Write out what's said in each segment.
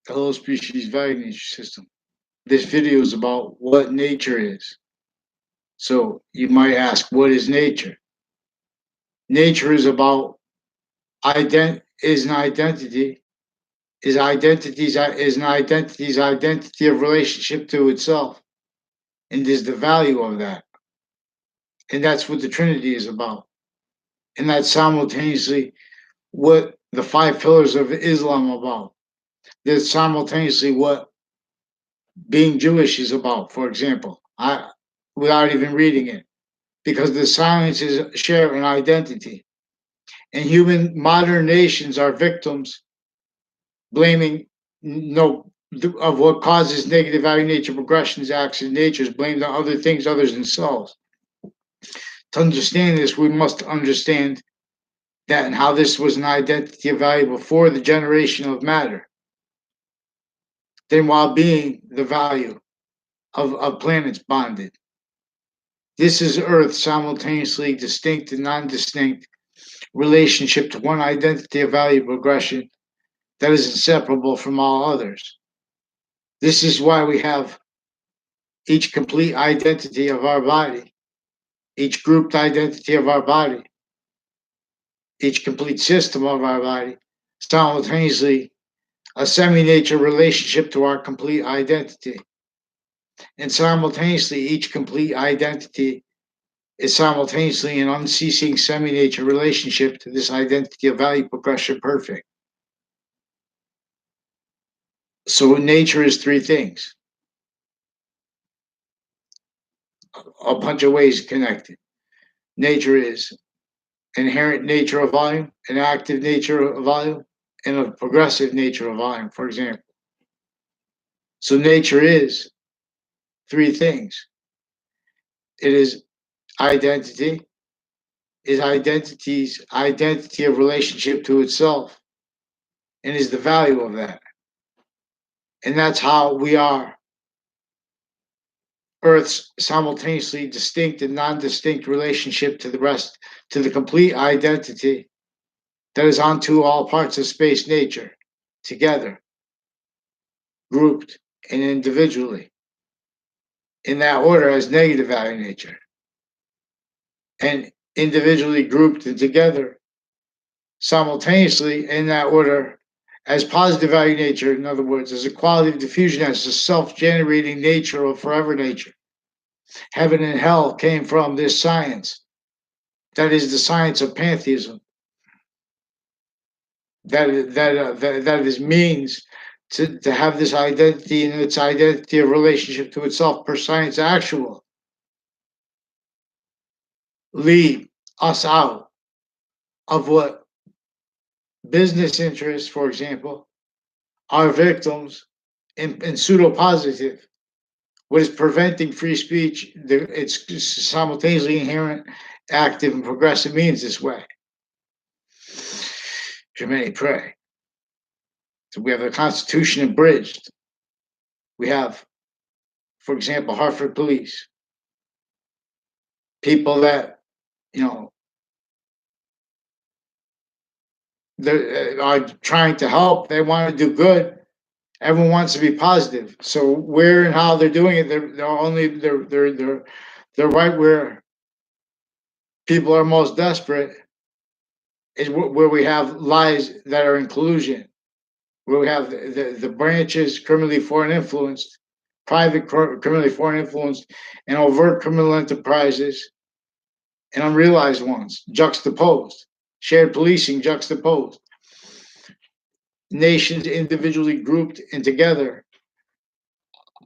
Hello, species value nature system. This video is about what nature is. So you might ask, what is nature? Nature is about is an identity, is an identity's identity of relationship to itself, and is the value of that. And that's what the Trinity is about. And that's simultaneously what the five pillars of Islam are about. That's simultaneously what being Jewish is about, for example. Without even reading it. Because the sciences share an identity. And human modern nations are victims, blaming no of what causes negative value nature progressions, acts, and natures, blamed on other things other than themselves. To understand this, we must understand that and how this was an identity of value before the generation of matter. Then while being the value of planets bonded. This is Earth simultaneously distinct and non-distinct relationship to one identity of value progression that is inseparable from all others. This is why we have each complete identity of our body, each grouped identity of our body, each complete system of our body, simultaneously a semi nature relationship to our complete identity. And simultaneously, each complete identity is simultaneously an unceasing semi nature relationship to this identity of value progression perfect. So, nature is three things, a bunch of ways connected. Nature is inherent nature of volume, an active nature of volume, and a progressive nature of volume, for example. So nature is three things. It is identity, is identity's identity of relationship to itself, and is the value of that. And that's how we are Earth's simultaneously distinct and non-distinct relationship to the rest, to the complete identity that is onto all parts of space nature, together, grouped, and individually. In that order as negative value nature, and individually grouped and together simultaneously in that order as positive value nature, in other words, as a quality of diffusion, as a self-generating nature of forever nature. Heaven and hell came from this science. That is the science of pantheism. That is means to have this identity and its identity of relationship to itself per science actual lead us out of what business interests, for example, are victims in pseudo positive. What is preventing free speech? It's simultaneously inherent, active, and progressive means this way. Germany pray. So we have the Constitution abridged. We have, for example, Hartford police, people that you know they are trying to help. They want to do good. Everyone wants to be positive. So where and how they're doing it, they're right where people are most desperate is where we have lies that are in collusion, where we have the branches criminally foreign influenced, private criminally foreign influenced, and overt criminal enterprises and unrealized ones juxtaposed, shared policing juxtaposed, nations individually grouped and together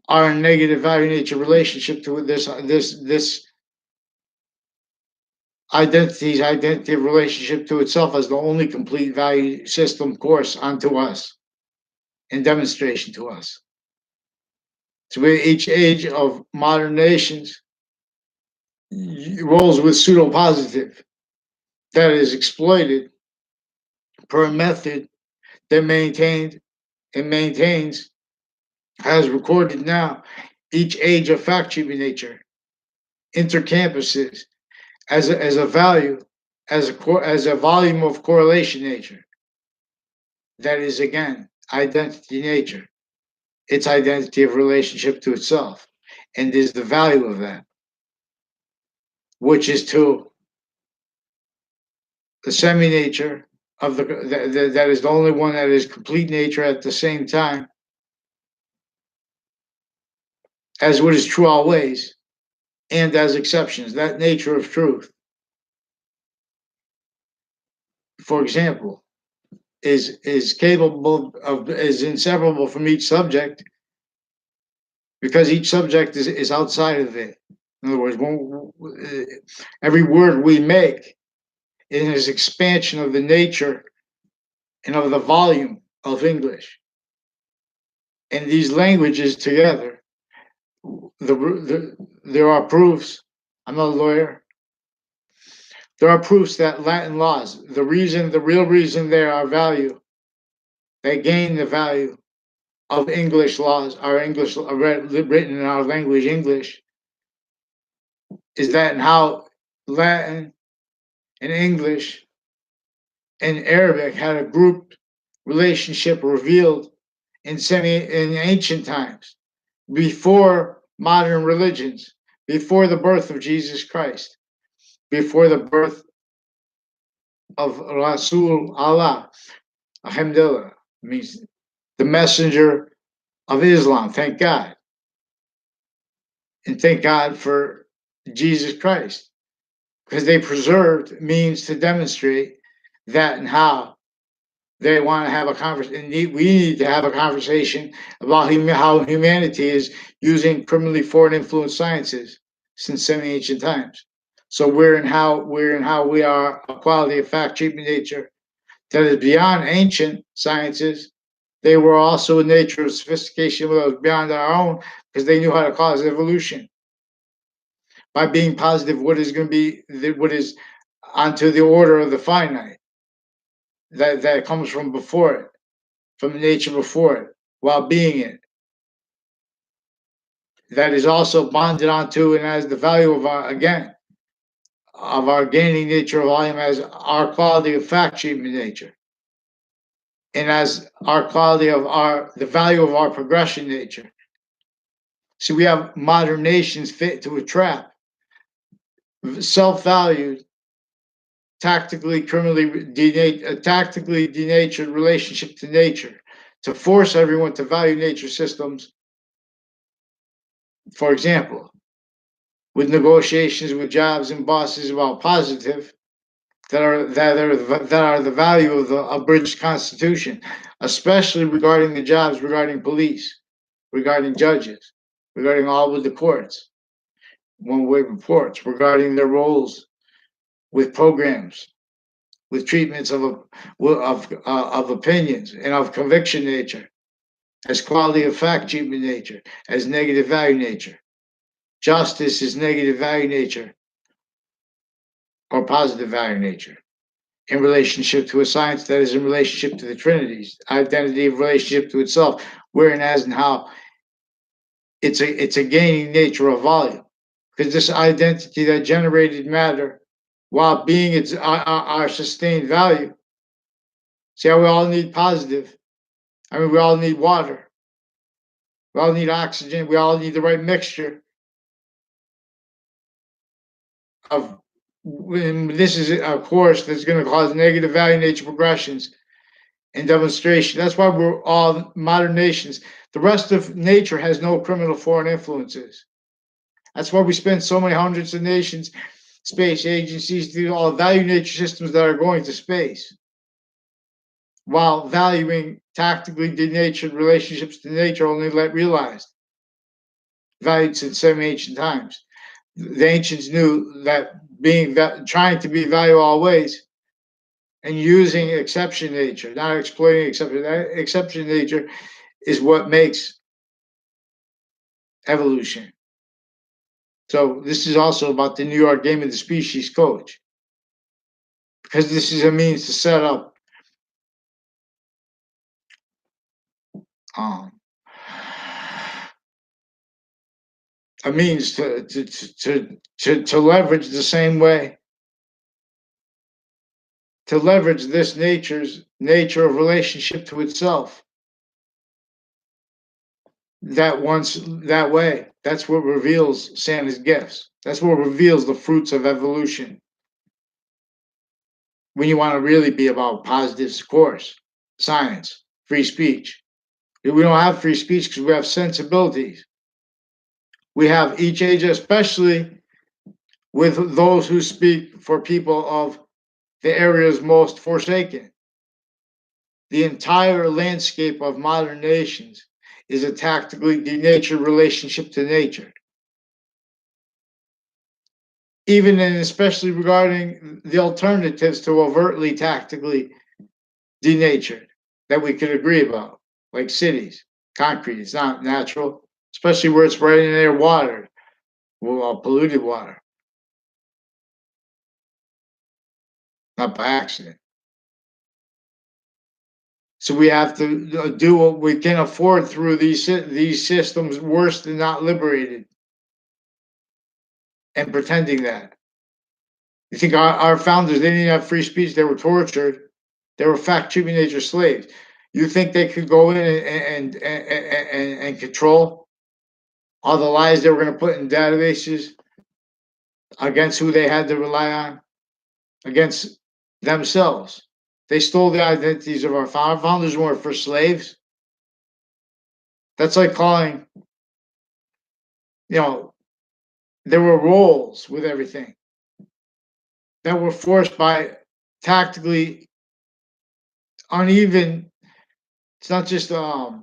are in negative value nature relationship to this identity of relationship to itself as the only complete value system course onto us and demonstration to us. So each age of modern nations rolls with pseudo positive that is exploited per method that maintains has recorded now each age of factory nature, intercampuses as a value, as a volume of correlation nature. That is again identity nature. its identity of relationship to itself, and is the value of that, which is to the semi-nature of that is the only one that is complete nature at the same time as what is true always, and as exceptions, that nature of truth, for example, is capable of is inseparable from each subject because each subject is outside of it. In other words, every word we make is an expansion of the nature and of the volume of English. And these languages together, there are proofs. I'm not a lawyer. There are proofs that Latin laws, the real reason they are value, they gain the value of English laws, our English written in our language, English, is that and how Latin and English and Arabic had a group relationship revealed in ancient times, before modern religions, before the birth of Jesus Christ, before the birth of Rasul Allah, Alhamdulillah, means the messenger of Islam. Thank God. And thank God for Jesus Christ, because they preserved means to demonstrate that and how they want to have a conversation. We need to have a conversation about how humanity is using criminally foreign influenced sciences since semi-ancient times. So we're in how we are a quality of fact treatment nature that is beyond ancient sciences. They were also a nature of sophistication that was beyond our own because they knew how to cause evolution by being positive what is going to be what is onto the order of the finite that comes from before it, from nature before it, while being it. That is also bonded onto and has the value of our, again, of our gaining nature of volume as our quality of fact treatment nature. And as our quality of the value of our progression nature. See, we have modern nations fit to a trap, self-valued, tactically denatured relationship to nature, to force everyone to value nature systems. For example, with negotiations with jobs and bosses about positive that are the value of the abridged constitution, especially regarding the jobs, regarding police, regarding judges, regarding all with the courts, one-way reports, regarding their roles with programs, with treatments of opinions and of conviction nature, as quality of fact treatment nature, as negative value nature. Justice is negative value nature or positive value nature in relationship to a science that is in relationship to the Trinity's identity of relationship to itself, where and as and how it's a gaining nature of volume. Because this identity that generated matter while being our sustained value. See how we all need positive. I mean, we all need water. We all need oxygen. We all need the right mixture of. This is a course that's going to cause negative value nature progressions and demonstration. That's why we're all modern nations. The rest of nature has no criminal foreign influences. That's why we spend so many hundreds of nations, space agencies, to all value nature systems that are going to space, while valuing tactically denatured relationships to nature only realized, valued since semi-ancient times. The ancients knew that trying to be value always and using exception nature, not exploiting exception. That exception nature is what makes evolution. So this is also about the New York Game of the Species coach, because this is a means to set up um, a means to leverage the same way, to leverage this nature of relationship to itself that once that way. That's what reveals Santa's gifts. That's what reveals the fruits of evolution. When you want to really be about positive discourse, science, free speech. We don't have free speech because we have sensibilities. We have each age, especially with those who speak for people of the areas most forsaken. The entire landscape of modern nations is a tactically denatured relationship to nature. Even and especially regarding the alternatives to overtly tactically denatured that we could agree about, like cities, concrete. It's not natural, especially where it's right in their water, well, polluted water, not by accident. So we have to do what we can afford through these systems worse than not liberated and pretending that. You think our founders, they didn't have free speech, they were tortured, they were fact treating nature slaves. You think they could go in and control all the lies they were going to put in databases against who they had to rely on, against themselves? They stole the identities of our founders weren't for slaves. That's like calling, you know, there were roles with everything that were forced by tactically uneven. It's not just the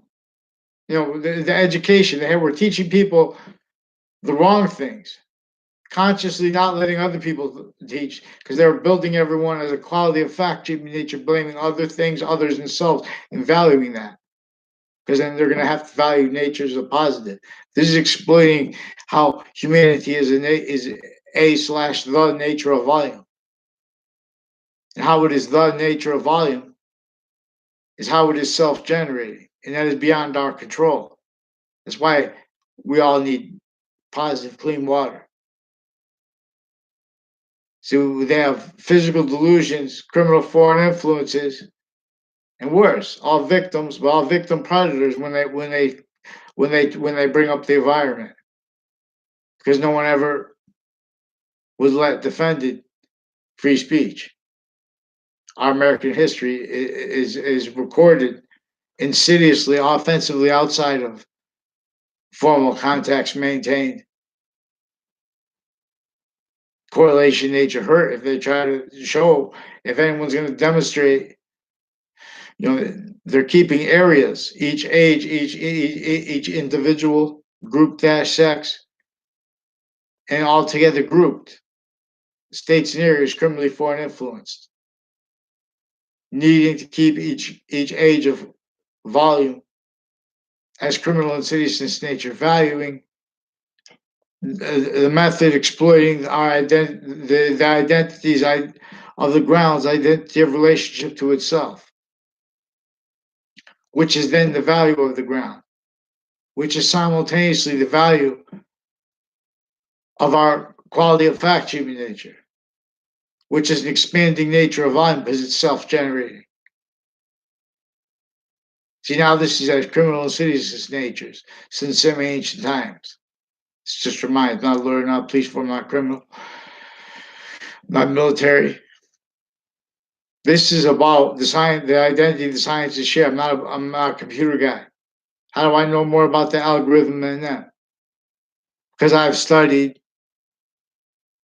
education they were teaching people the wrong things, consciously not letting other people teach because they were building everyone as a quality of fact, treating nature, blaming other things, others, themselves, and valuing that. Because then they're going to have to value nature as a positive. This is exploiting how humanity is a slash the nature of volume. And how it is the nature of volume is how it is self-generating, and that is beyond our control. That's why we all need positive, clean water. So they have physical delusions, criminal foreign influences, and worse, all victims, but all victim predators when they bring up the environment, because no one ever was defended free speech. Our American history is recorded insidiously, offensively outside of formal context maintained. Correlation nature hurt if they try to show if anyone's going to demonstrate, they're keeping areas, each age, each individual, group dash sex, and all together grouped. States and areas criminally foreign influenced, needing to keep each age of volume as criminal insidious nature, valuing the method exploiting the identities of the ground's identity of relationship to itself, which is then the value of the ground, which is simultaneously the value of our quality of fact human nature, which is an expanding nature of volume because it's self-generating. See, now this is as criminal insidious natures since semi-ancient times. It's just reminds, not lawyer, not police force, not criminal, not military. This is about the science, the identity, the science is share. I'm not a computer guy. How do I know more about the algorithm than that? Because I've studied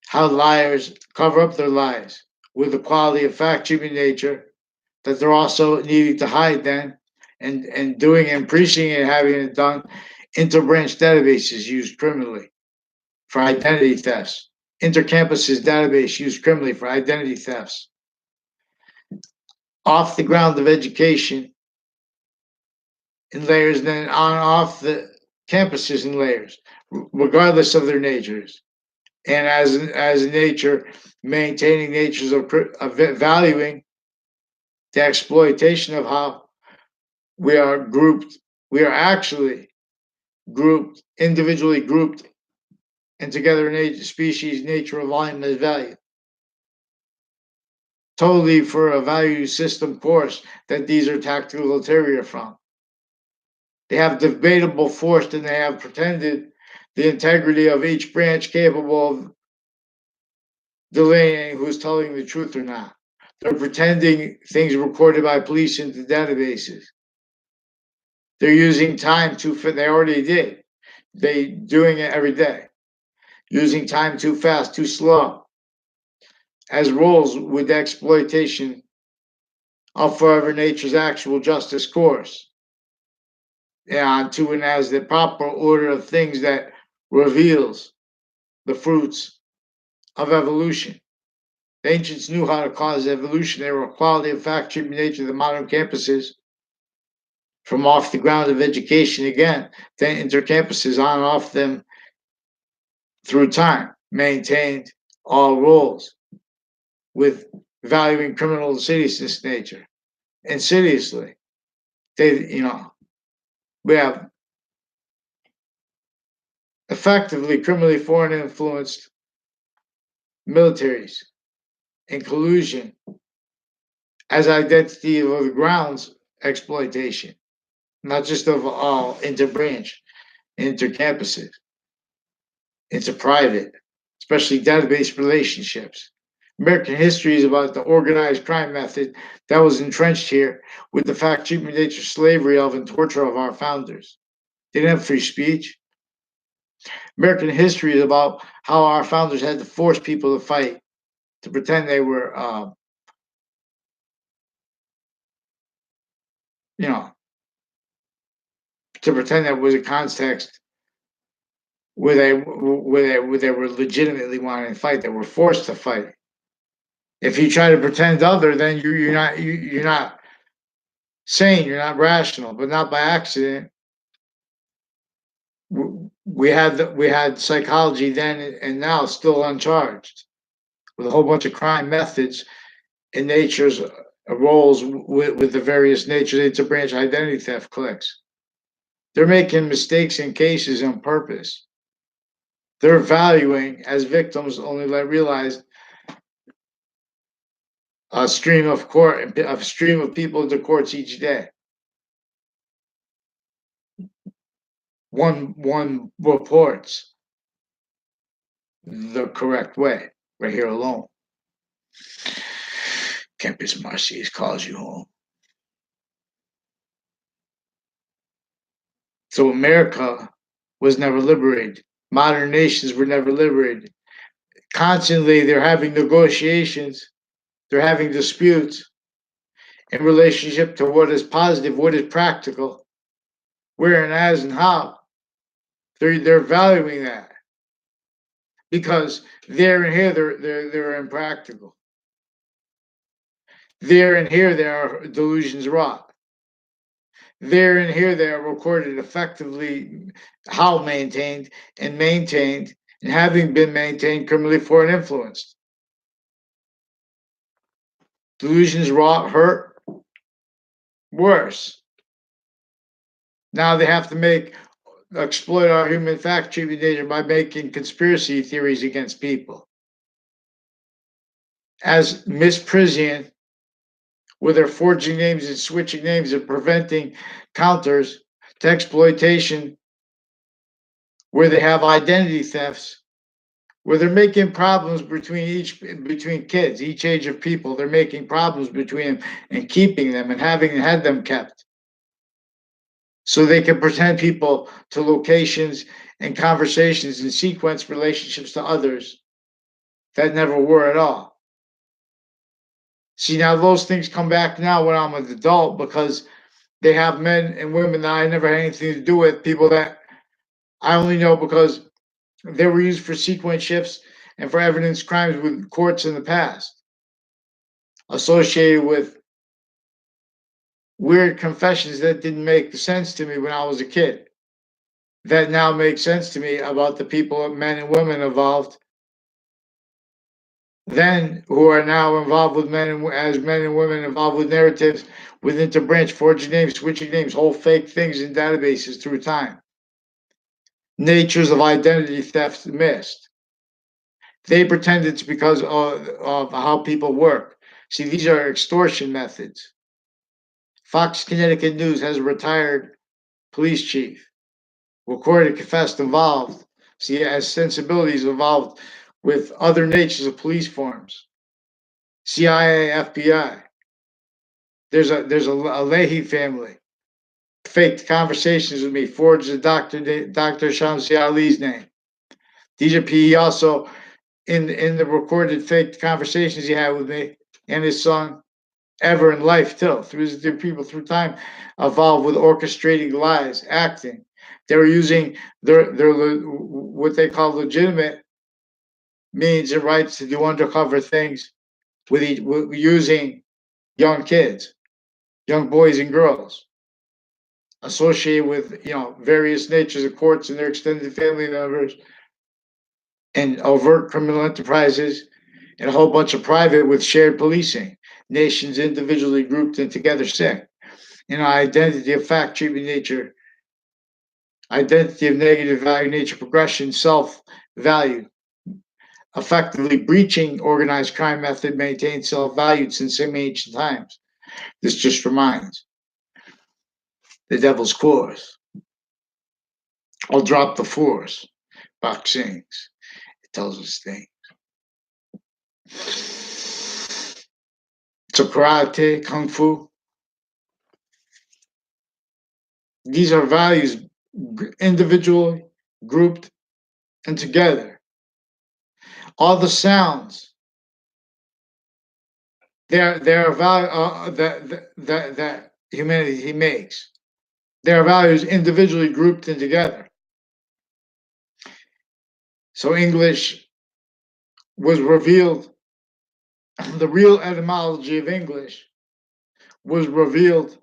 how liars cover up their lies with the quality of fact human nature that they're also needing to hide then and doing and preaching and having it done. Interbranch databases used criminally for identity thefts. Intercampuses database used criminally for identity thefts. Off the ground of education in layers, then on off the campuses in layers, regardless of their natures. And as nature, maintaining natures of valuing the exploitation of how we are grouped. We are actually grouped, individually grouped, and together in species, nature of volume as value. Totally for a value system course that these are tactical ulterior from. They have debatable force, and they have pretended the integrity of each branch capable of delineating who's telling the truth or not. They're pretending things recorded by police into databases. They're using time too fast. They already did. They doing it every day. Using time too fast, too slow, as rules with exploitation of forever nature's actual justice course. Yeah, to and as the proper order of things that reveals the fruits of evolution. The ancients knew how to cause evolution. They were quality of fact treatment nature of the modern campuses from off the ground of education again, then intercampuses on and off them through time, maintained all roles with valuing criminal insidious nature. Insidiously. We have effectively criminally foreign influenced militaries in collusion as identity of the grounds exploitation, not just of all interbranch, intercampuses, into private, especially database relationships. American history is about the organized crime method that was entrenched here with the fact treatment nature slavery of and torture of our founders. They didn't have free speech. American history is about how our founders had to force people to fight to pretend they were, you know, to pretend that was a context where they were legitimately wanting to fight. They were forced to fight. If you try to pretend other, then you're not sane. You're not rational. But not by accident. We had psychology then and now still uncharged with a whole bunch of crime methods in nature's roles with the various natures interbranch identity theft clicks. They're making mistakes in cases on purpose. They're valuing as victims only let realize a stream of people into courts each day. One reports the correct way right here alone. Campus Marcy's calls you home. So America was never liberated. Modern nations were never liberated. Constantly, they're having negotiations, they're having disputes in relationship to what is positive, what is practical, where and as and how. They're valuing that because there and here they're impractical. There and here there are delusions wrought. There and here they are recorded effectively how maintained and having been maintained criminally foreign influenced. Delusions wrought hurt worse. Now they have to exploit our human fact treatment data by making conspiracy theories against people. As Miss Prisian, where they're forging names and switching names and preventing counters to exploitation, where they have identity thefts, where they're making problems between kids, each age of people. They're making problems between them and keeping them and having had them kept. So they can pretend people to locations and conversations and sequence relationships to others that never were at all. See, now those things come back now when I'm an adult because they have men and women that I never had anything to do with, people that I only know because they were used for sequence shifts and for evidence crimes with courts in the past, associated with weird confessions that didn't make sense to me when I was a kid. That now makes sense to me about the people, men and women involved then who are now involved with men and women involved with narratives with interbranch, forging names, switching names, whole fake things in databases through time. Natures of identity theft missed. They pretend it's because of how people work. See, these are extortion methods. Fox Connecticut News has retired police chief, recorded, confessed, involved. See, as sensibilities evolved with other natures of police forms, CIA, FBI. There's a Leahy family. Faked conversations with me, forged the Dr. Shamsi Ali's name. DJ P, he also, in the recorded faked conversations he had with me and his son, ever in life too, through people through time, evolved with orchestrating lies, acting. They were using their what they call legitimate means and rights to do undercover things with using young kids, young boys and girls, associated with various natures of courts and their extended family members, and overt criminal enterprises, and a whole bunch of private with shared policing, nations individually grouped and together sick. Identity of fact, treatment, nature, identity of negative value, nature, progression, self value, effectively breaching organized crime method, maintained self valued since ancient times. This just reminds the devil's course. I'll drop the force. Boxings. It tells us things. So karate, kung fu. These are values individually, grouped, and together. All the sounds there are value that humanity makes. There are values individually grouped and together. So English was revealed. The real etymology of English was revealed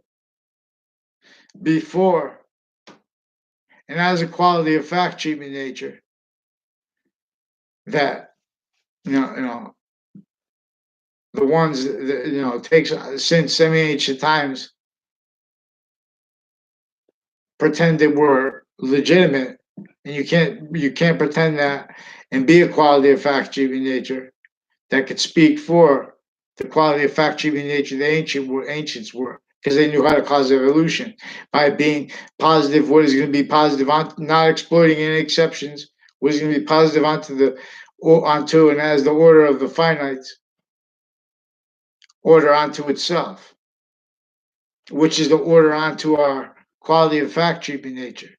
before, and as a quality of fact treatment nature that the ones that takes since semi-ancient times pretended were legitimate, and you can't pretend that and be a quality of fact treatment nature that could speak for the quality of fact treatment nature the ancients were, because they knew how to cause evolution by being positive. What is going to be positive on, not exploiting any exceptions. What is going to be positive onto and as the order of the finite order onto itself, which is the order onto our quality of fact treatment nature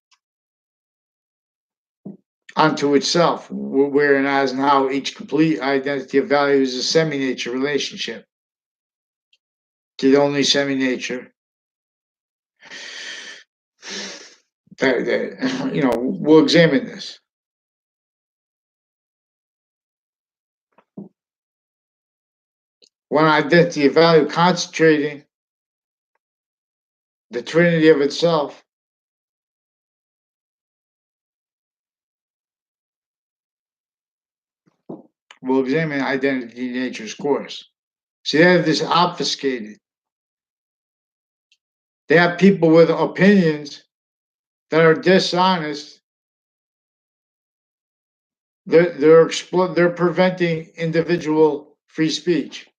onto itself, where and as and how each complete identity of value is a semi-nature relationship. The only semi-nature that we'll examine this. One identity of value concentrating the trinity of itself. We'll examine identity nature's course. See, they have this obfuscated. They have people with opinions that are dishonest. They're preventing individual free speech.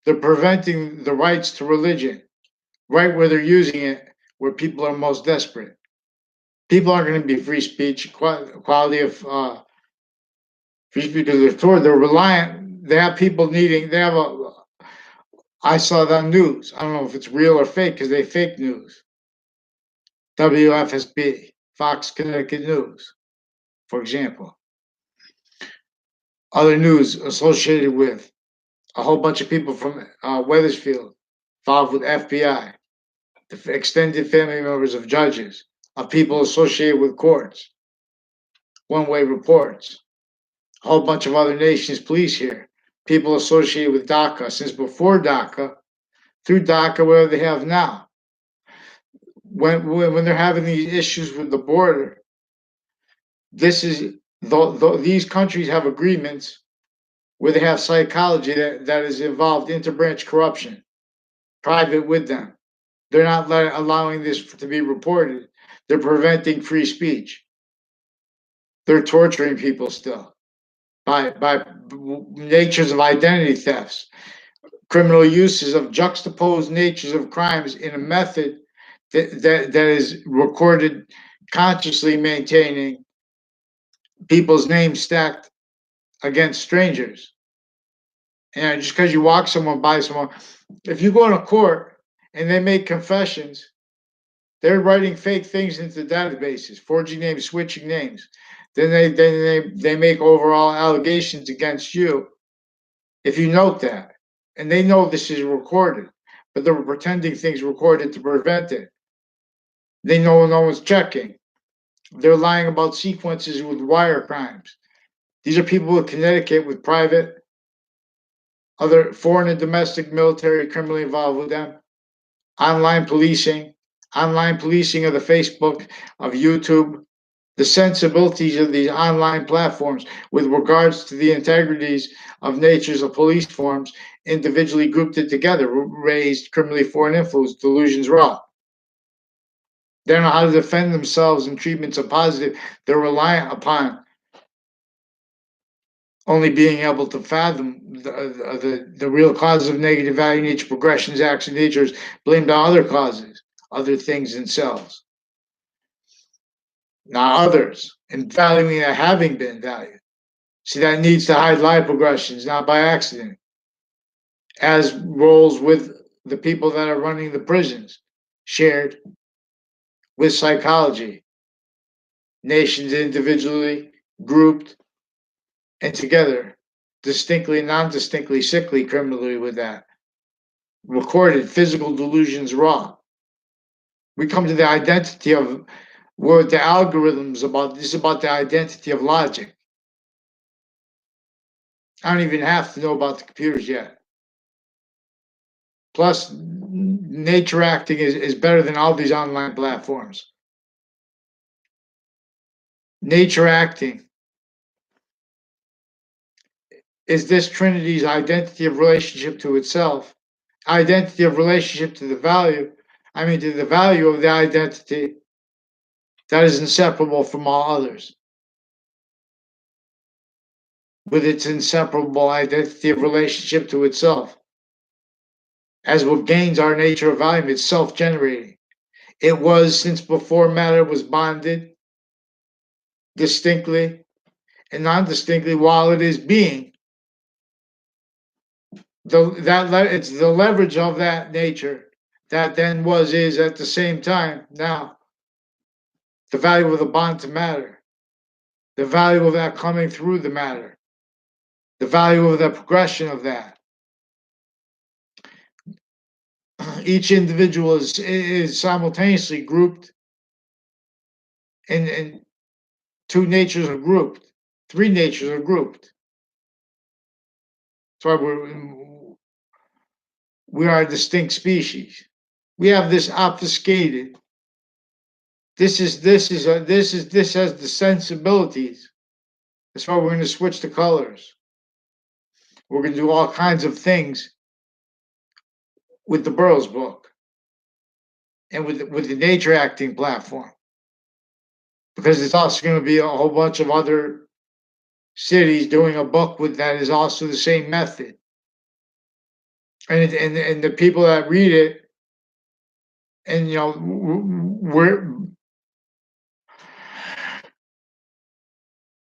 They're preventing the rights to religion, right where they're using it, where people are most desperate. People aren't going to be free speech, quality of free speech because they're reliant. They have people needing. They have a. I saw that news. I don't know if it's real or fake because they fake news. WFSB, Fox Connecticut News, for example. Other news associated with a whole bunch of people from Weathersfield involved with FBI, the extended family members of judges, of people associated with courts, one-way reports, a whole bunch of other nations' police here, people associated with DACA since before DACA, through DACA, whatever they have now. When they're having these issues with the border, these countries have agreements where they have psychology that is involved interbranch corruption, private with them. They're not allowing this to be reported. They're preventing free speech. They're torturing people still by natures of identity thefts, criminal uses of juxtaposed natures of crimes in a method that is recorded, consciously maintaining people's names stacked against strangers. And just because you walk someone by someone, if you go to court and they make confessions, they're writing fake things into databases, forging names, switching names. Then they make overall allegations against you if you note that. And they know this is recorded, but they're pretending things recorded to prevent it. They know no one's checking. They're lying about sequences with wire crimes. These are people in Connecticut with private, other foreign and domestic military criminally involved with them. Online policing, online policing of the Facebook, of YouTube, the sensibilities of these online platforms with regards to the integrities of natures of police forms individually grouped it together, raised criminally foreign influence, delusions raw. They don't know how to defend themselves in treatments of positive. They're reliant upon only being able to fathom the real causes of negative value nature progressions, acts, and natures blamed on other causes, other things themselves, not others, and valuing that having been valued. See, that needs to hide life progressions, not by accident, as roles with the people that are running the prisons, shared with psychology, nations individually, grouped, and together, distinctly, non distinctly, sickly, criminally with that. Recorded physical delusions raw. We come to the identity of what the algorithms about. This is about the identity of logic. I don't even have to know about the computers yet. Plus, nature acting is better than all these online platforms. Nature acting is this Trinity's identity of relationship to itself, identity of relationship to the value, to the value of the identity that is inseparable from all others, with its inseparable identity of relationship to itself. As what gains our nature of value, it's self generating. It was since before matter was bonded distinctly and non distinctly while it is being. It's the leverage of that nature that then was is at the same time now the value of the bond to matter, the value of that coming through the matter, the value of the progression of that. Each individual is simultaneously grouped, and two natures are grouped, three natures are grouped. That's why we are a distinct species. We have this obfuscated. This has the sensibilities. That's why we're going to switch the colors. We're going to do all kinds of things with the Burroughs book and with the nature acting platform, because it's also going to be a whole bunch of other cities doing a book with that is also the same method. And the people that read it, and we're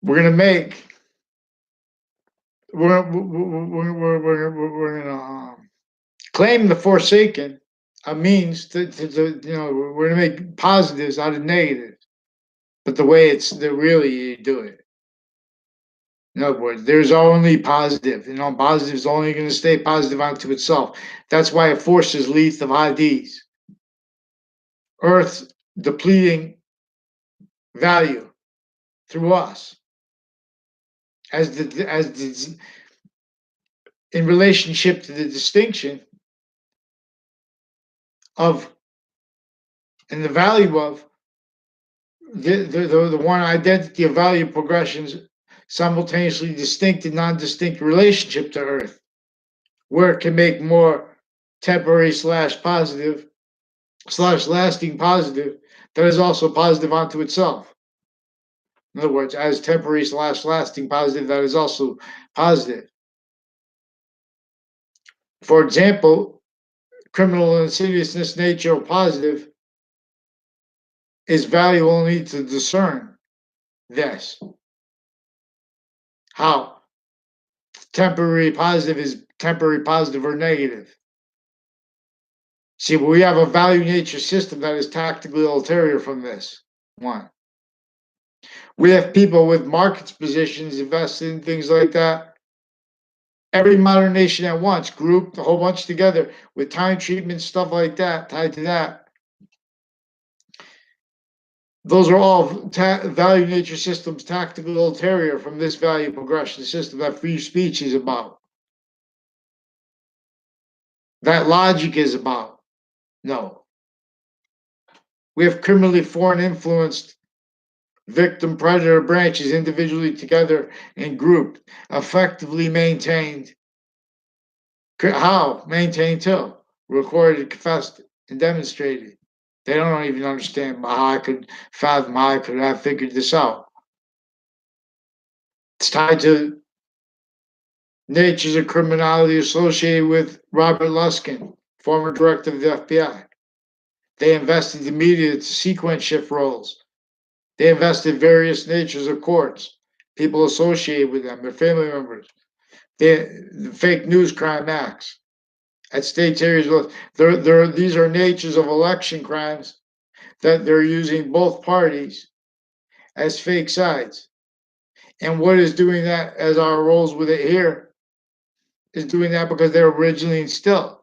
going to make we're going to claim the Forsaken a means to we're going to make positives out of negatives, but the way it's the really you do it. In other words, there's only positive. Positive is only going to stay positive unto itself. That's why it forces Leith of Hades. Earth depleting value through us in relationship to the distinction of and the value of the one identity of value progressions simultaneously distinct and non-distinct relationship to Earth, where it can make more temporary / positive / lasting positive that is also positive unto itself. In other words, as temporary / lasting positive that is also positive. For example, criminal insidiousness nature of positive It's valuable only to discern this. How temporary positive is temporary positive or negative. See, we have a value nature system that is tactically ulterior from this. One. We have people with markets positions invested in things like that. Every modern nation at once, grouped a whole bunch together with time treatment, stuff like that, tied to that. Those are all value nature systems tactically ulterior from this value progression system that free speech is about. That logic is about. No. We have criminally foreign influenced victim predator branches individually together and grouped, effectively maintained. How? Maintained too. Recorded, confessed, and demonstrated. They don't even understand how I could fathom how I could have figured this out. It's tied to natures of criminality associated with Robert Luskin, former director of the FBI. They invested the media to sequence shift roles. They invested various natures of courts, people associated with them, their family members. The fake news crime acts at states areas. These are natures of election crimes that they're using both parties as fake sides. And what is doing that, as our roles with it here, is doing that because they're originally instilled.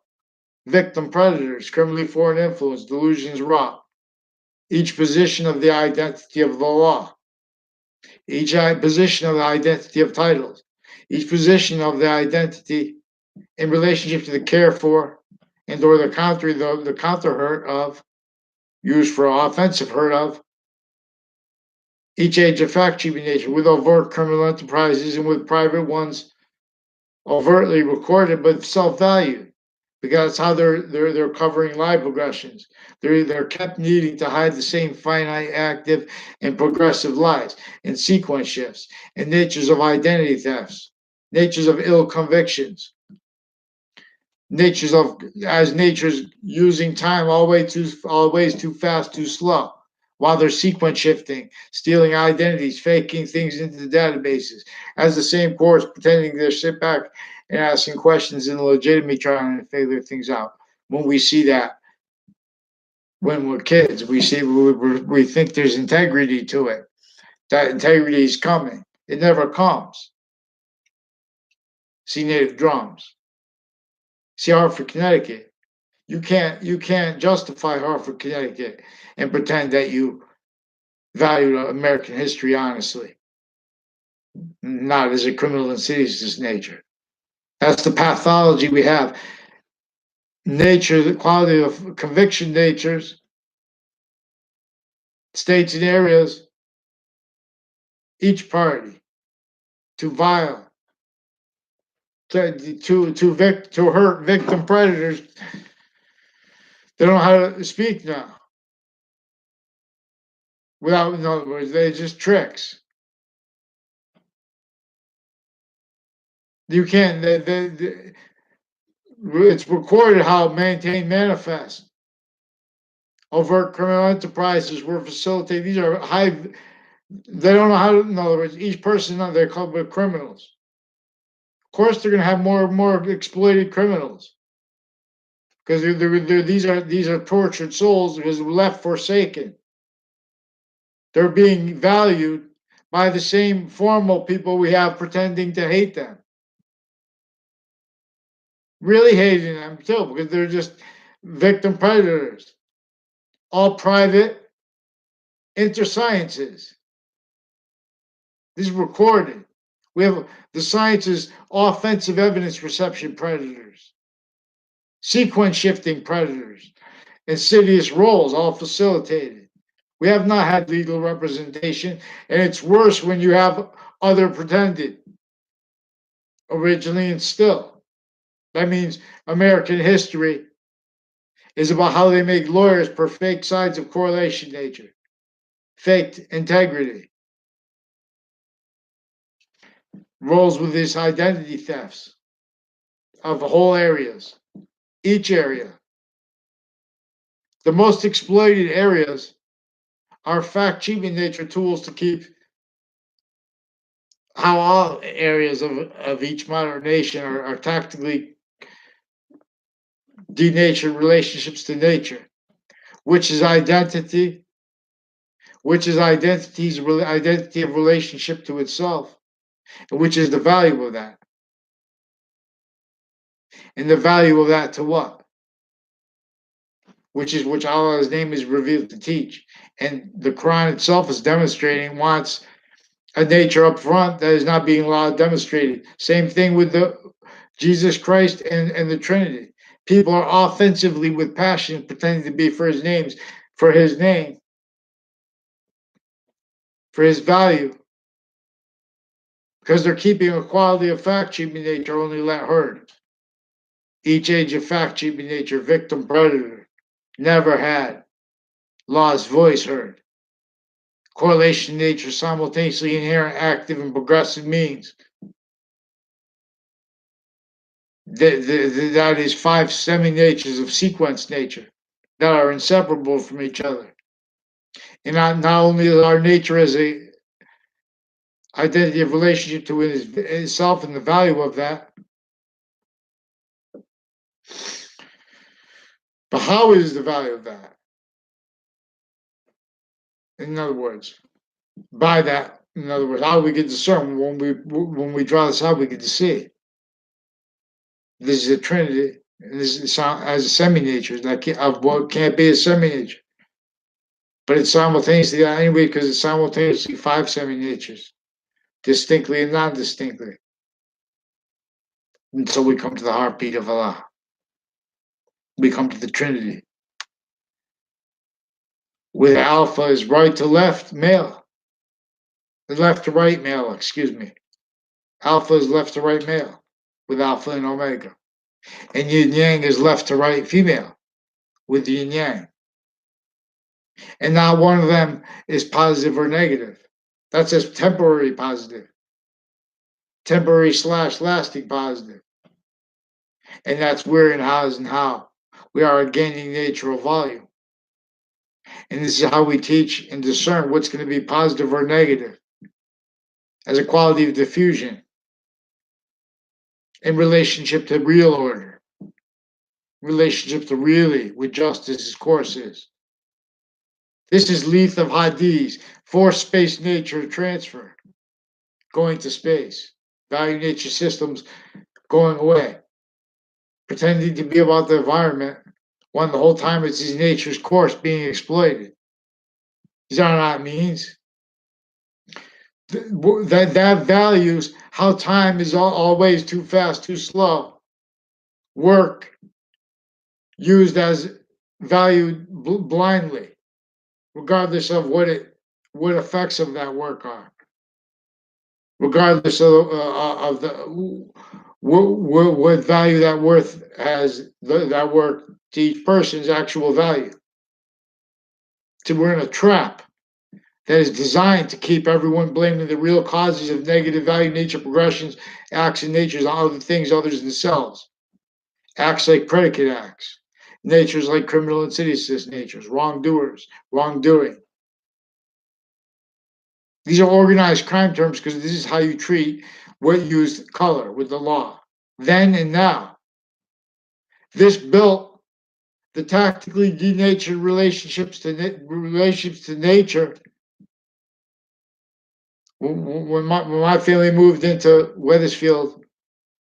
Victim predators, criminally foreign influence, delusions raw. Each position of the identity of the law. Each position of the identity of titles. Each position of the identity in relationship to the care for and or the counter hurt of, used for offensive hurt of. Each age of fact treatment nature with overt criminal enterprises and with private ones overtly recorded but self-valued, because that's how they're covering live progressions. They're kept needing to hide the same finite, active, and progressive lies and sequence shifts and natures of identity thefts, natures of ill convictions, natures using time always too fast, too slow, while they're sequence shifting, stealing identities, faking things into the databases, as the same course pretending they're sit back and asking questions and legitimately trying to figure things out. When we see that, when we're kids, we think there's integrity to it. That integrity is coming. It never comes. See native drums. See Hartford, Connecticut. You can't justify Hartford, Connecticut and pretend that you value American history honestly. Not as a criminal insidious nature. That's the pathology we have. Nature, the quality of conviction natures, states and areas, each party to vile, to hurt victim predators. They don't know how to speak now. Without, in other words, they're just tricks. You can't. It's recorded how maintained manifest. Overt criminal enterprises were facilitated. These are high. They don't know how to. In other words, each person they're called criminals. Of course, they're going to have more and more exploited criminals because these are tortured souls because left forsaken. They're being valued by the same formal people we have pretending to hate them. Really hating them too because they're just victim predators. All private intersciences. This is recorded. We have the science's offensive evidence reception predators, sequence shifting predators, insidious roles, all facilitated. We have not had legal representation, and it's worse when you have other pretended originally and still. That means American history is about how they make lawyers per fake sides of correlation nature, faked integrity, roles with these identity thefts of whole areas, each area. The most exploited areas are fact-cheating nature tools to keep how all areas of each modern nation are tactically denatured relationships to nature, which is identity, which is identity of relationship to itself, and which is the value of that. And the value of that to what? Which Allah's name is revealed to teach. And the Quran itself is demonstrating wants a nature up front that is not being allowed demonstrated. Same thing with the Jesus Christ and the Trinity. People are offensively with passion pretending to be for his name, for his value, because they're keeping a quality of fact cheaping nature only let heard. Each age of fact cheaping nature, victim predator, never had, lost voice heard. Correlation nature simultaneously inherent, active, and progressive means. That is five semi natures of sequence nature that are inseparable from each other. And not only is our nature as a identity of relationship to itself and the value of that, but how is the value of that? In other words, by that, in other words, how do we get discern when we draw this out? We get to see it. This is a trinity. This is as a semi nature of what can't be a semi nature, but it's simultaneously anyway because it's simultaneously five semi natures, distinctly and non-distinctly. Until we come to the heartbeat of Allah, we come to the Trinity. With alpha is right to left male, left to right male. Excuse me. Alpha is left to right male, with alpha and omega, and yin yang is left to right female, with yin yang. And not one of them is positive or negative. That's just temporary positive, temporary / lasting positive. And that's where and how we are gaining nature of volume. And this is how we teach and discern what's going to be positive or negative as a quality of diffusion in relationship to real order, relationship to really what justice's course is. This is Leith of Hadith, force space nature transfer, going to space, value nature systems going away, pretending to be about the environment when the whole time it's his nature's course being exploited. These are not means. That values how time is always too fast, too slow. Work used as valued blindly, regardless of what effects of that work are, regardless of the what value that worth has that work to each person's actual value. So we're in a trap that is designed to keep everyone blaming the real causes of negative value nature progressions, acts, and natures on other things other than themselves. Acts like predicate acts, natures like criminal insidious natures, wrongdoers, wrongdoing. These are organized crime terms because this is how you treat what used color with the law, then and now. This built the tactically denatured relationships to nature. When my family moved into Wethersfield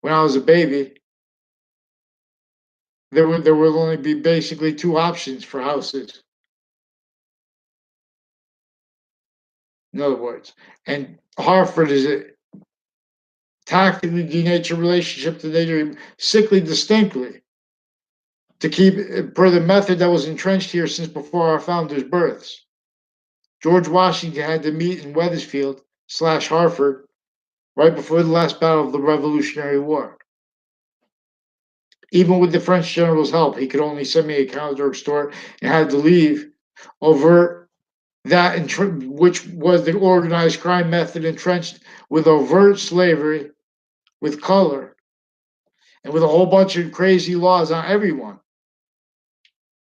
when I was a baby, there would only be basically two options for houses. In other words, and Hartford is a tactically denatured relationship to nature, sickly distinctly, to keep per the method that was entrenched here since before our founders' births. George Washington had to meet in Wethersfield / Hartford right before the last battle of the Revolutionary War. Even with the French general's help, he could only send me a counter extort and had to leave over that, which was the organized crime method entrenched with overt slavery, with color, and with a whole bunch of crazy laws on everyone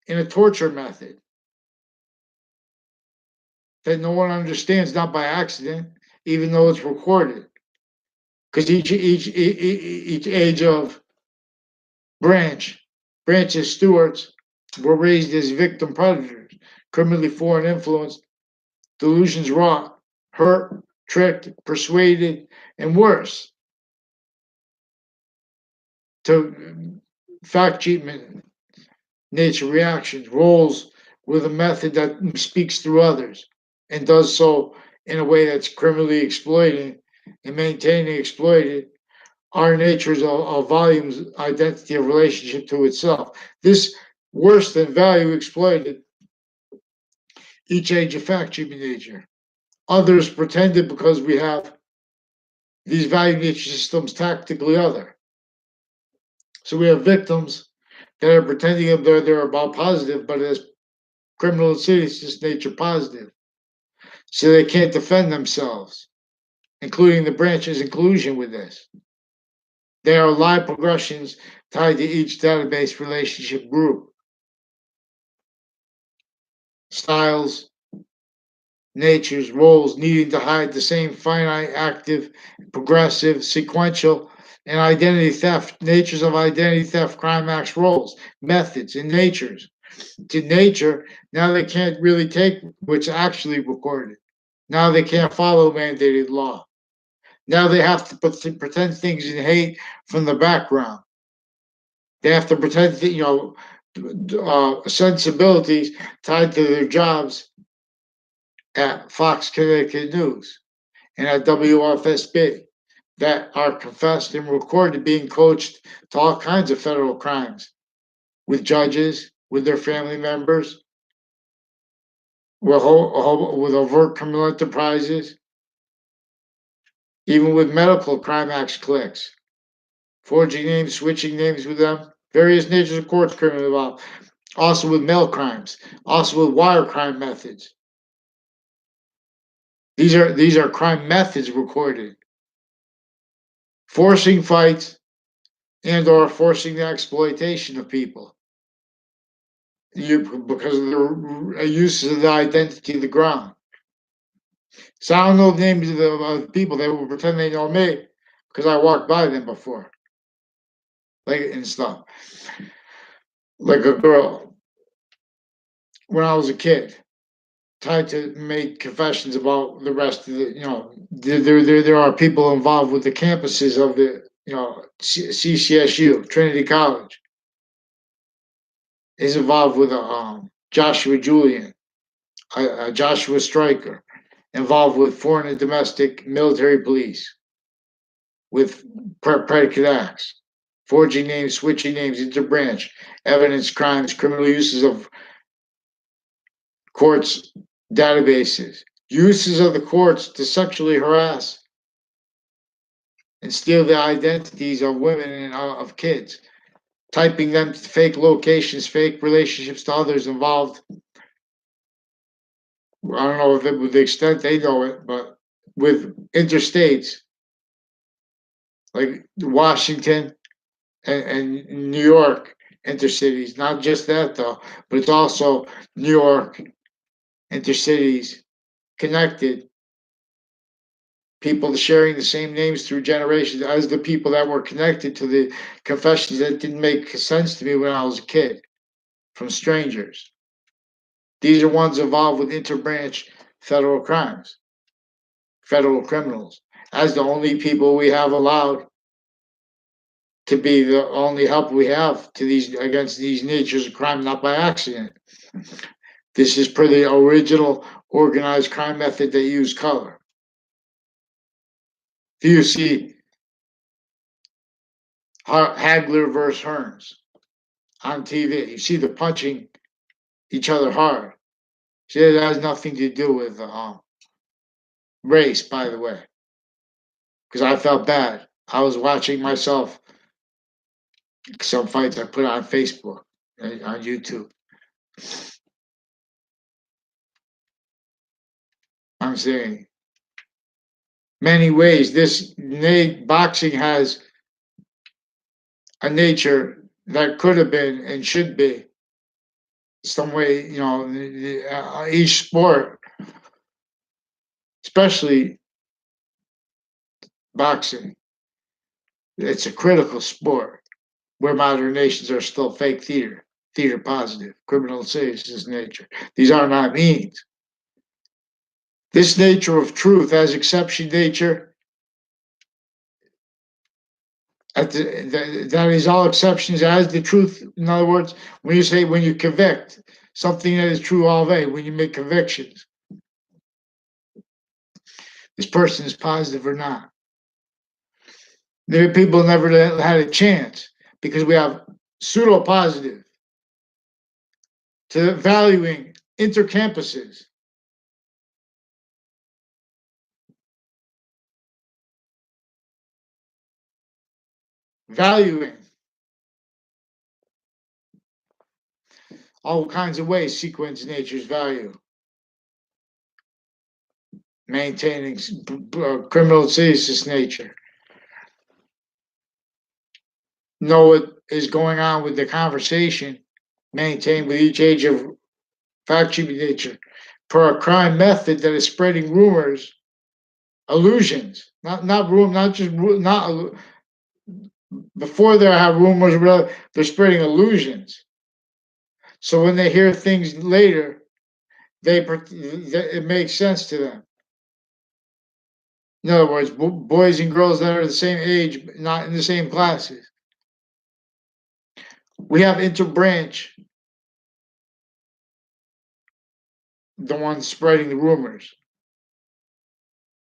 in a torture method. that no one understands, not by accident, even though it's recorded. Because each age of branch, branches stewards were raised as victim predators, criminally foreign influenced, delusions wrought, hurt, tricked, persuaded, and worse, to fact treatment, nature reactions, roles with a method that speaks through others and does so in a way that's criminally exploiting and maintaining exploited our nature's of volumes, identity, of relationship to itself. This worse than value exploited each age of fact treatment nature. Others pretended because we have these value nature systems tactically other. So we have victims that are pretending that they're about positive, but as criminal insidious nature positive. So they can't defend themselves, including the branch's inclusion with this. They are live progressions tied to each database relationship group. Styles, natures, roles needing to hide the same finite, active, progressive, sequential, and identity theft, natures of identity theft, crime acts, roles, methods, and natures. To nature, now they can't really take what's actually recorded. Now they can't follow mandated law. Now they have to pretend things in hate from the background. They have to pretend that, sensibilities tied to their jobs at Fox Connecticut News and at WFSB that are confessed and recorded being coached to all kinds of federal crimes with judges, with their family members, with overt criminal enterprises, even with medical crime acts clicks, forging names, switching names with them, various natures of courts criminally involved, also with mail crimes, also with wire crime methods. These are crime methods recorded, forcing fights and or forcing the exploitation of people. Because of the use of the identity of the ground. So I don't know the names of the people. They will pretend they know me because I walked by them before, like and stuff. Like a girl when I was a kid, tried to make confessions about the rest of the. There are people involved with the campuses of the CCSU, Trinity College, is involved with Joshua Julian, Joshua Stryker, involved with foreign and domestic military police, with predicate acts, forging names, switching names, interbranch, evidence, crimes, criminal uses of courts' databases, uses of the courts to sexually harass and steal the identities of women and of kids, typing them to fake locations, fake relationships to others involved. I don't know if it, with the extent they know it, but with interstates like Washington and New York intercities. Not just that though, but it's also New York intercities connected. People sharing the same names through generations as the people that were connected to the confessions that didn't make sense to me when I was a kid from strangers. These are ones involved with interbranch federal crimes, federal criminals, as the only people we have allowed to be the only help we have to these against these natures of crime, not by accident. This is per the original organized crime method that used color. If you see Hagler versus Hearns on TV, you see the punching each other hard. See, it has nothing to do with race, by the way, because I felt bad. I was watching myself some fights I put on Facebook and on YouTube. I'm saying many ways this boxing has a nature that could have been and should be some way. Each sport especially boxing. It's a critical sport where modern nations are still fake theater positive, criminal serious nature. These are not means. This nature of truth as exception nature, that is all exceptions as the truth. In other words, when you convict something that is true all day, when you make convictions, this person is positive or not. There are people never had a chance because we have pseudo positive to valuing intercampuses. Valuing all kinds of ways sequence nature's value, maintaining criminal serious nature. Know what is going on with the conversation maintained with each age of fact sheet nature for a crime method that is spreading rumors, illusions, not just not before they have rumors, they're spreading illusions. So when they hear things later, it makes sense to them. In other words, boys and girls that are the same age, not in the same classes. We have interbranch, the ones spreading the rumors.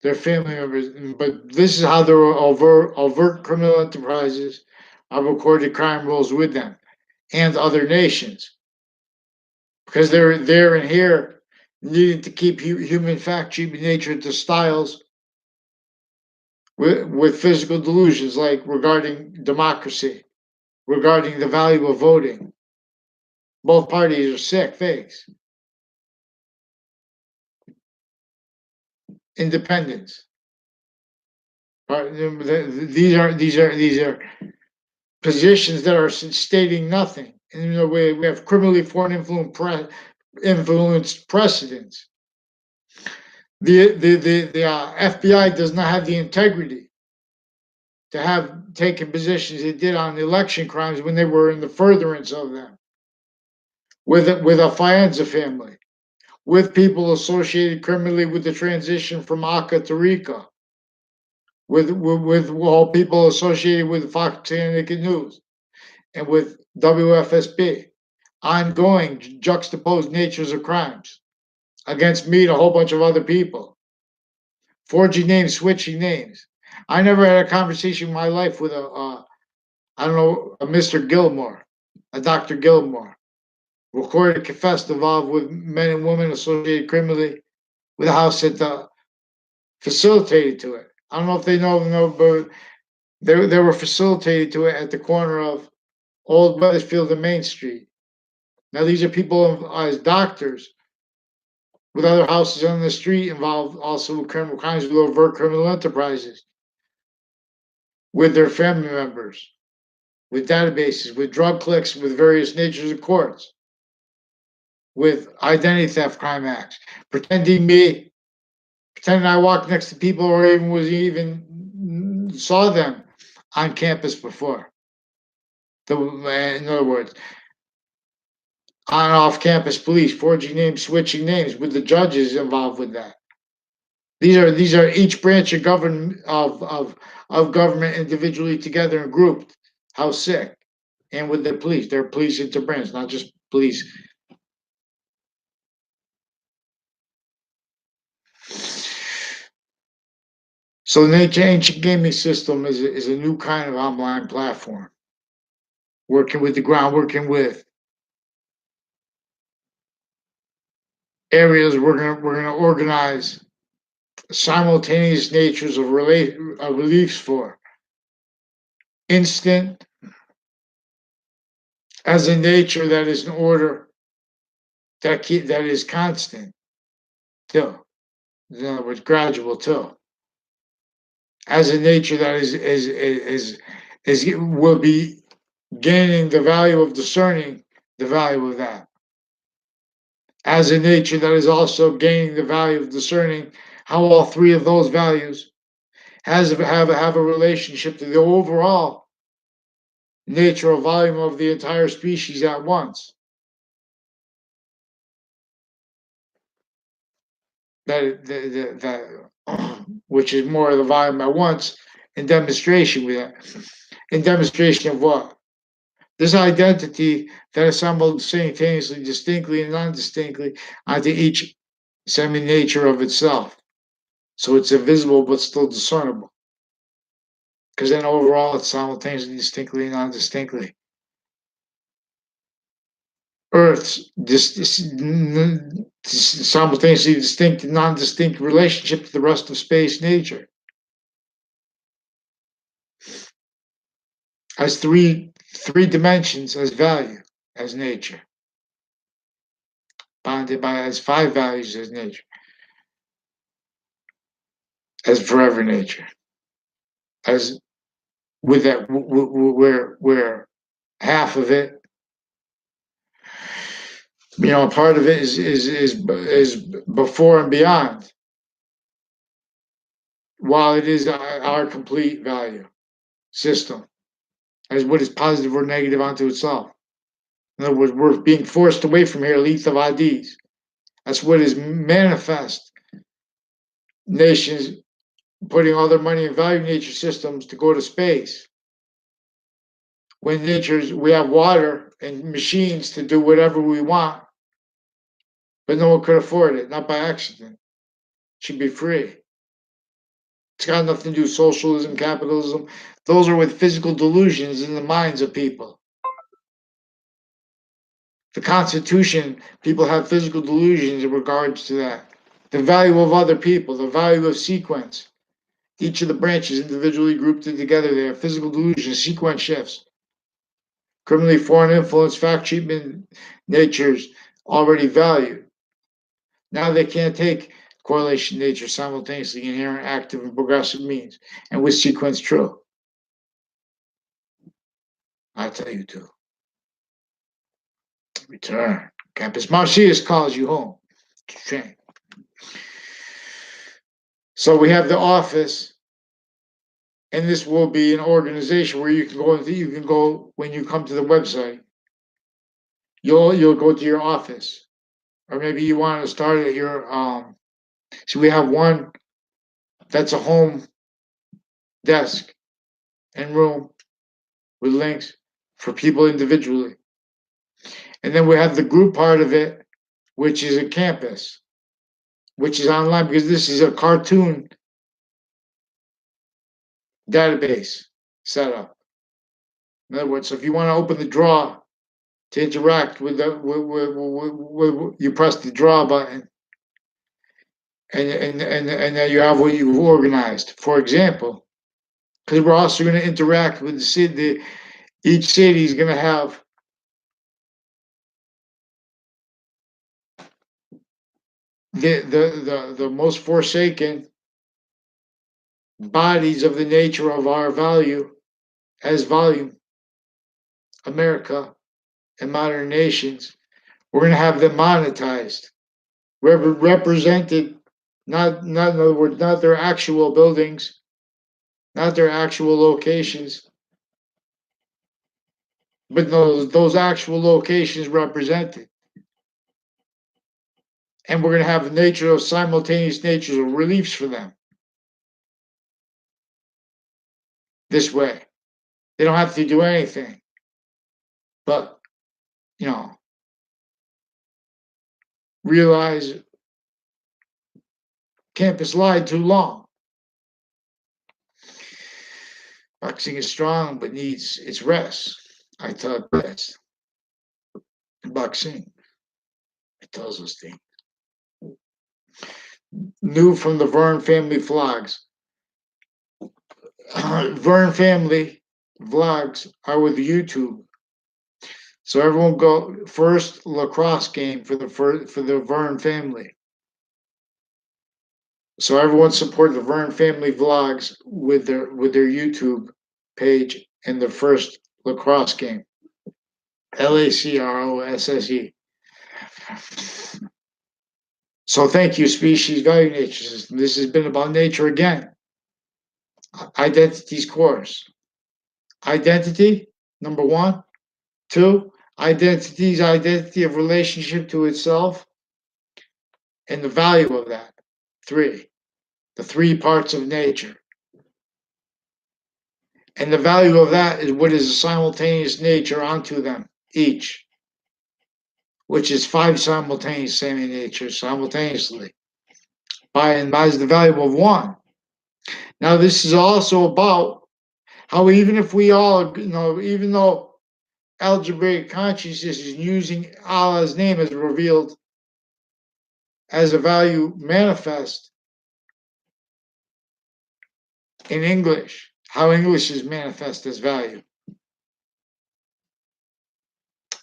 They're family members, but this is how their overt criminal enterprises are recorded crime rolls with them and other nations. Because they're there and here, needing to keep human fact sheet nature to styles with physical delusions like regarding democracy, regarding the value of voting. Both parties are sick fakes. Independence. These are positions that are stating nothing. And in a way, we have criminally foreign influenced precedents. The FBI does not have the integrity to have taken positions they did on election crimes when they were in the furtherance of them, with a Faenza family, with people associated criminally with the transition from ACA to RICA, with all people associated with Fox Naked News and with WFSB, ongoing juxtaposed natures of crimes against me and a whole bunch of other people, forging names, switching names. I never had a conversation in my life with I don't know, a Mr. Gilmore, a Dr. Gilmore, recorded, confessed, involved with men and women associated criminally with a house that facilitated to it. I don't know if they know, but they were facilitated to it at the corner of Old Weathersfield and Main Street. Now these are people as doctors with other houses on the street involved also with criminal crimes with overt criminal enterprises, with their family members, with databases, with drug clicks, with various natures of courts, with identity theft crime acts, pretending I walked next to people or even saw them on campus before. In other words, on and off campus police, forging names, switching names, with the judges involved with that. These are each branch of government individually together and grouped. How sick. And with the police. They're police interbranch, not just police. So the ancient gaming system is a new kind of online platform. Working with the ground, working with areas we're gonna organize simultaneous natures of reliefs for. Instant as a nature that is in order, that is constant too. In other words, gradual too. As a nature that will be gaining the value of discerning the value of that. As a nature that is also gaining the value of discerning how all three of those values have a relationship to the overall nature or volume of the entire species at once. That which is more of the volume at once in demonstration with that. In demonstration of what? This identity that is simultaneously, distinctly and non-distinctly onto each semi-nature of itself. So it's invisible but still discernible. Because then overall it's simultaneously, distinctly and non-distinctly. Earth's simultaneously distinct and non-distinct relationship to the rest of space nature as three dimensions as value, as nature, bonded by as five values as nature, as forever nature, as with that where half of it, part of it is before and beyond, while it is our complete value system, as what is positive or negative onto itself. In other words, we're being forced away from here, lethal IDs. That's what is manifest. Nations putting all their money in value nature systems to go to space. When we have water and machines to do whatever we want, but no one could afford it, not by accident. It should be free. It's got nothing to do with socialism, capitalism. Those are with physical delusions in the minds of people. The Constitution, people have physical delusions in regards to that. The value of other people, the value of sequence. Each of the branches individually grouped together, they have physical delusions, sequence shifts. Criminally foreign influence, fact treatment, natures already valued. Now they can't take correlation nature simultaneously, inherent, active, and progressive means, and with sequence true. I tell you to. Return. Campus Marcius calls you home. Train. So we have the office, and this will be an organization where you can go when you come to the website. You'll go to your office, or maybe you want to start at your so we have one that's a home desk and room with links for people individually. And then we have the group part of it, which is a campus, which is online because this is a cartoon database setup. In other words, so if you want to open the draw to interact with you press the draw button, and then you have what you've organized. For example, because we're also going to interact with the city. Each city is going to have the most forsaken bodies of the nature of our value as volume, America and modern nations. We're going to have them monetized, represented, not in other words, not their actual buildings, not their actual locations, but those actual locations represented. And we're going to have nature of simultaneous natures of reliefs for them. This way. They don't have to do anything. But, realize campus lied too long. Boxing is strong, but needs its rest. I taught best. Boxing, it tells us things. New from the Vern family vlogs. Vern family vlogs are with YouTube. So everyone go first lacrosse game for the Vern family. So everyone support the Vern family vlogs with their YouTube page and the first lacrosse game. LACROSSE. So thank you, species value nature system. This has been about nature again. Identity's course. Identity, number one. Two, identity's identity of relationship to itself and the value of that. Three, the three parts of nature. And the value of that is what is a simultaneous nature onto them, each, which is five simultaneous semi natures simultaneously. By and by is the value of one. Now, this is also about how even if we all, even though algebraic consciousness is using Allah's name as revealed as a value manifest in English, how English is manifest as value.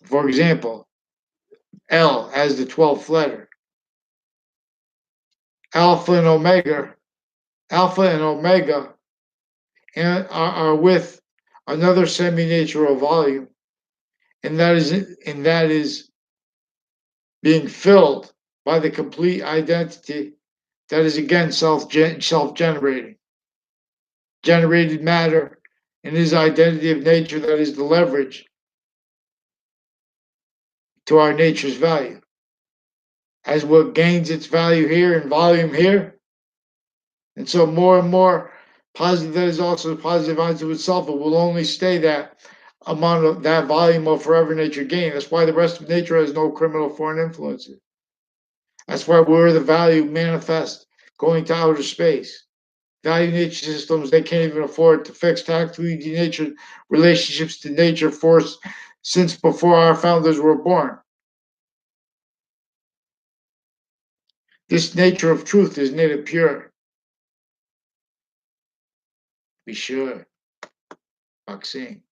For example, L as the 12th letter, alpha and omega, and are with another semi-natural volume, and that is being filled by the complete identity that is again self-generating, generated matter, and his identity of nature that is the leverage to our nature's value. As what gains its value here and volume here, and so more and more positive that is also positive unto itself, it will only stay that amount of that volume of forever nature gain. That's why the rest of nature has no criminal foreign influences. That's why we're the value manifest going to outer space. Value nature systems, they can't even afford to fix tactically denatured relationships to nature force since before our founders were born. This nature of truth is native pure. Be sure. Vaccine.